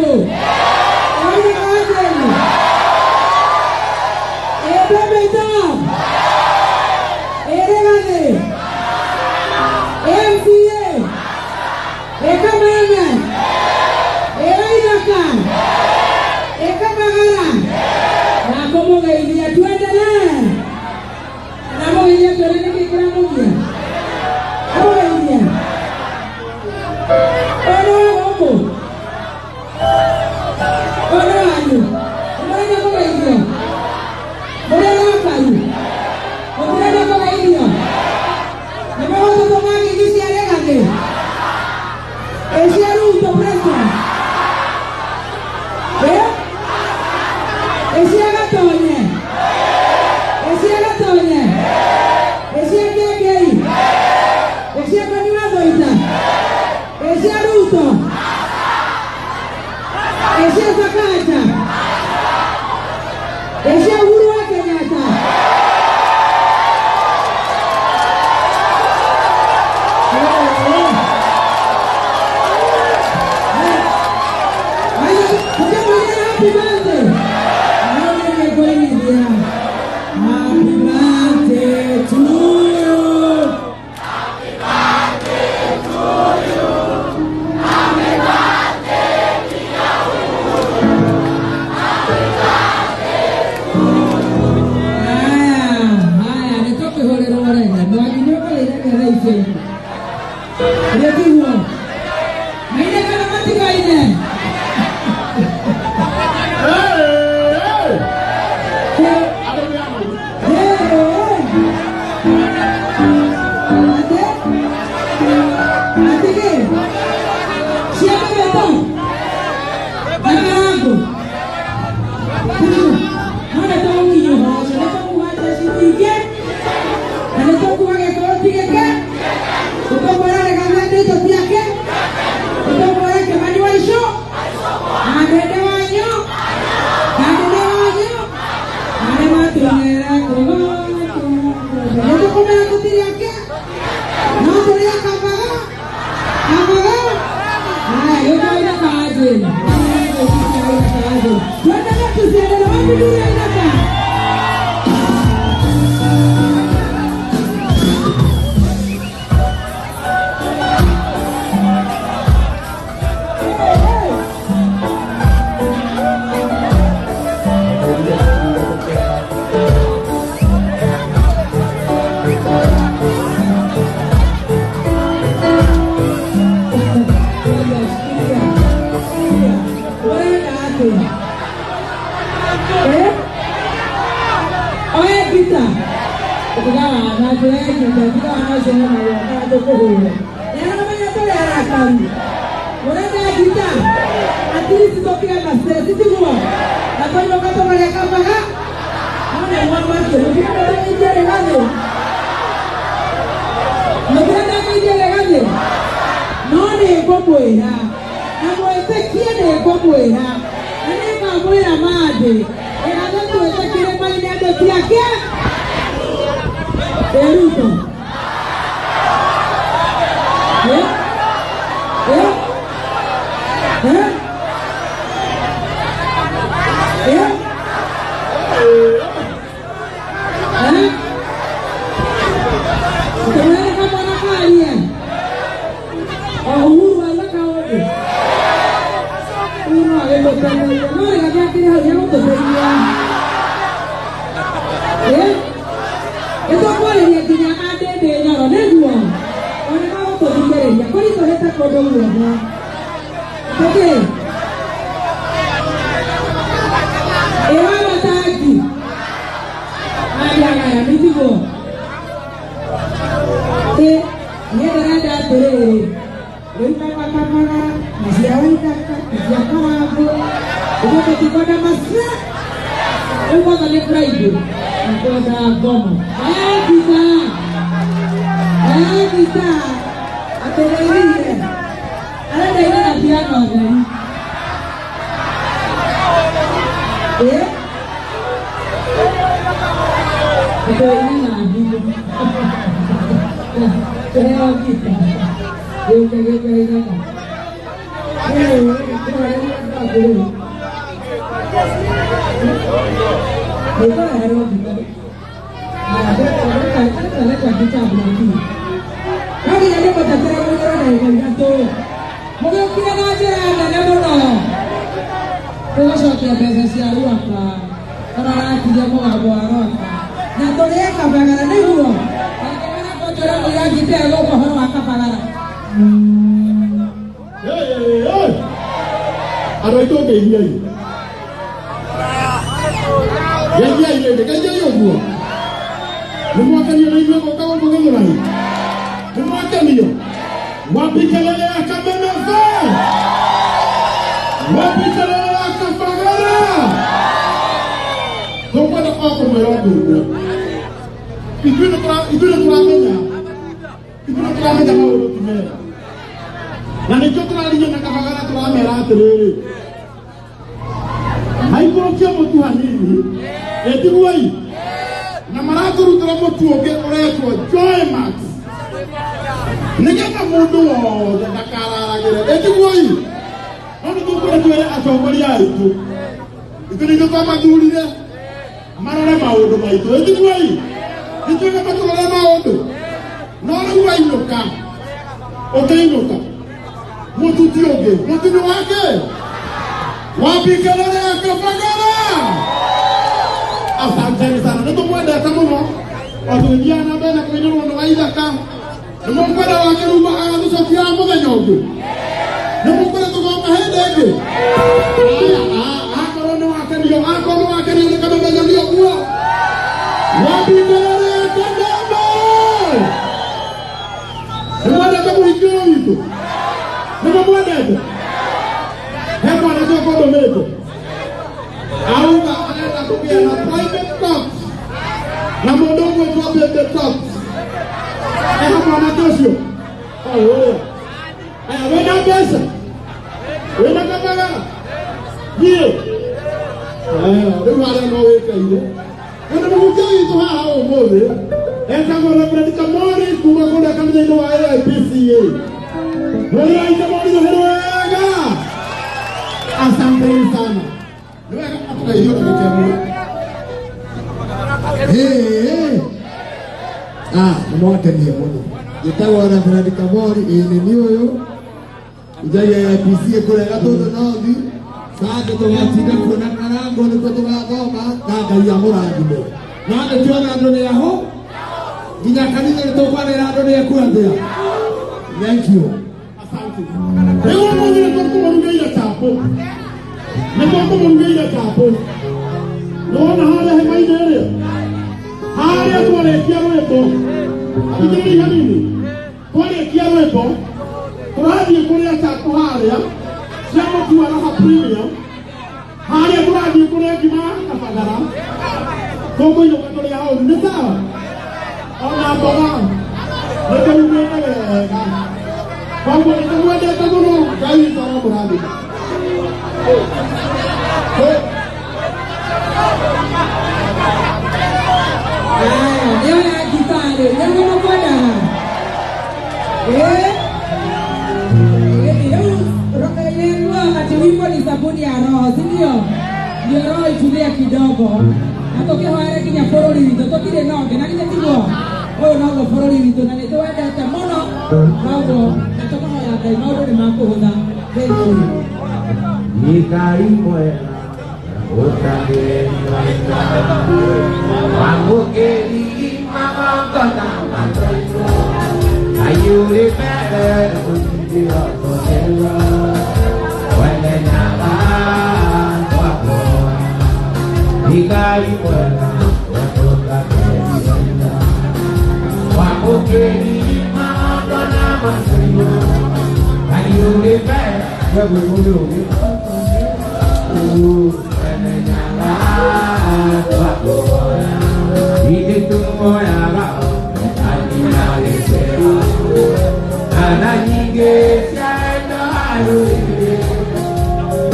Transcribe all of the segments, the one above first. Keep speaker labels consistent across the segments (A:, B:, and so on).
A: yako. Oye kaje. Beta. Eregane. MCA. Ekamana. Eraidaka. Ekamagara. Na como gaidia tuendelee. Na mo gaidia tuendelee kikira moja. Hapo gaidia. dulu. Kita harus kita. Ada kan kita berarti. Kami ada pada cara dari kantor. Mungkin kita ngajar ada mono. Terus kita biasa siaru apa? Karena dia mau ngabuaro. Nah, toleh kabagaran dulu. Bagaimana kau cara melihat kita lo pohon waka pagara?
B: Ada itu ke dia. Ya, dekat dia yo. Mwakan dia ni kau kau mengenai lagi. Mwakan dia. Wapi kelele akamena fa. Wapi kelele akapagara. Kau pada apa merodu? Itu nak ramenya. Itu nak ramenya mau timera. Nani jotra linya nakapagara tu ramera terere. Hai kau kia mo Tuhan ini. Eti buai. Na maraturu teramo tuoge oreto Joy Max. Nigga mundo da dakara agere. Eti buai. Nani tu kwa tuere atongoli aitu. Itu ni kama duli de. Marara maodo maitu. Eti buai. Itu na patulala maodo. Nora buai loka. Otei loka. Mutu tioge. Mutu no wake. Wapi kelele akapagara. Asante sana. Ndio mwenda kama no. Watu vijana bana kwenye ndo waida kama. Ndio mwenda wakiruba anga sofia mmoja nyogo. Ndio mwenda tukoma hedege. Akoro wakani kama mmoja ndio kwa. Wapi kelele akadamba. Ndio mwenda kama hikio hito. Ndio mwenda. Hebu anajua kwa dometo. Auga anaenda kupia na private court. Na mdogo tu the top. Hapo anatosho. Wewe. Wewe pesa. Wewe kabala. Ndio. Ndio wale wanaoweka ile. Unamkuja tu hao mmoja. Kama unapeleka mori kumakonda kama ndio wa AIPCA. Wewe aita mori ndio wewe. Asante sana. Ndio hapa hiyo tukiamua. Mwaka ni mmoja. Yetawa na Fernand Kamori ni niyo. Ujaya ya PC kule gatoto naothi. Sasa tuwatika kuna karango ni kutoka Goma kaka ya Murangime. Na ndio tuona ndo yaho. Ginya kanisa litokwana ndo ya kuanzia. Thank you. Asante. Leo mmoja ndio mngeila chapo. Ndio mngeila chapo. Naona hali haimaendelea. Haya tuwalekia rwembo. Abijiri hanini. Tuwalekia rwembo. Turadie kuria chapo haria. Siamo tuwaraha premium. Haria turadie kuria kima kapagara. Koko ino katoria hao ni sawa. Ona boga. Ndio umeka wega. Kwangu ndio mwende tagono. Gai sana muradi.
A: Leo ya kipande, leo unakwenda. Leo wakati wimbo ni sabuni ya roho, si ndio? Ndio roho itulie kidogo. Natokea wale kinya forori ndio tokile noge, na kile tigo. Wewe nogo forori ndio na ndio wenda hata mono. Nogo, natoka ya dai nogo ni mambo hoda.
C: Nikai mwela. Utake wangu keli mama kona matoto ayuri pere undio kotela wale nyala wako nikai mwela watoka keli wangu keli mama kona matoto ayuri pere wewe itu moyara alina lesera ana nyinge sana alure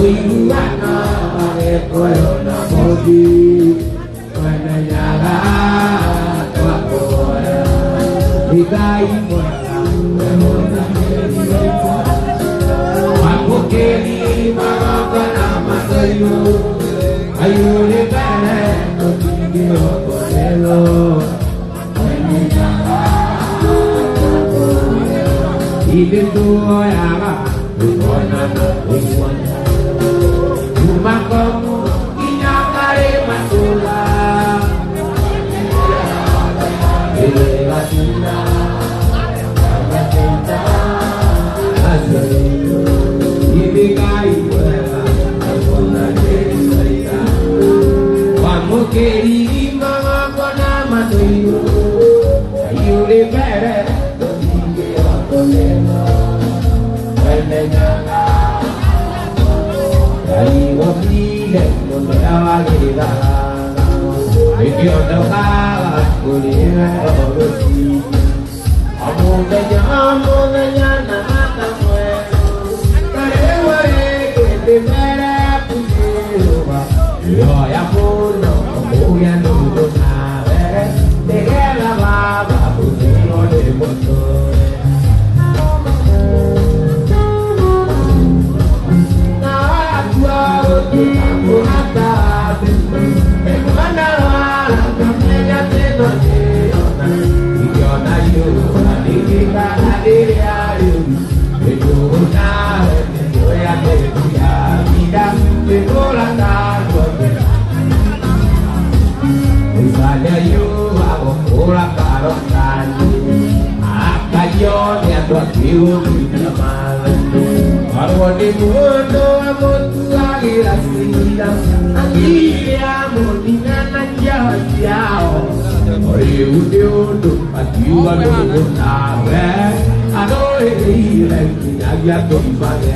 C: uiwana arekoyo na modi wana yara twakoya ikai moyara mona wapokeni maraka na ayu ayu le pere to tinggi okolelo Ibe tuo yaga Tuona na uiwana Umakomu Inyakare matula Ele gatuna Agatenta Asari Ibe kai wela Akona deri saita Wamukeri Imama kona matuyo Ayu le pere Totinge wakolema Wenenyaga Dari wabile Munawagila Iki ondokala Kulina orosi Amudanya Namata mwe Karewa Kete mere Pujiruwa Yo ya puno Kuya nudo Navere Tegela baba Pujiro de Motore Di mundo amotu agira angilia modina nanjao ori udio patiwa do nawe ado ele kinagya to ibade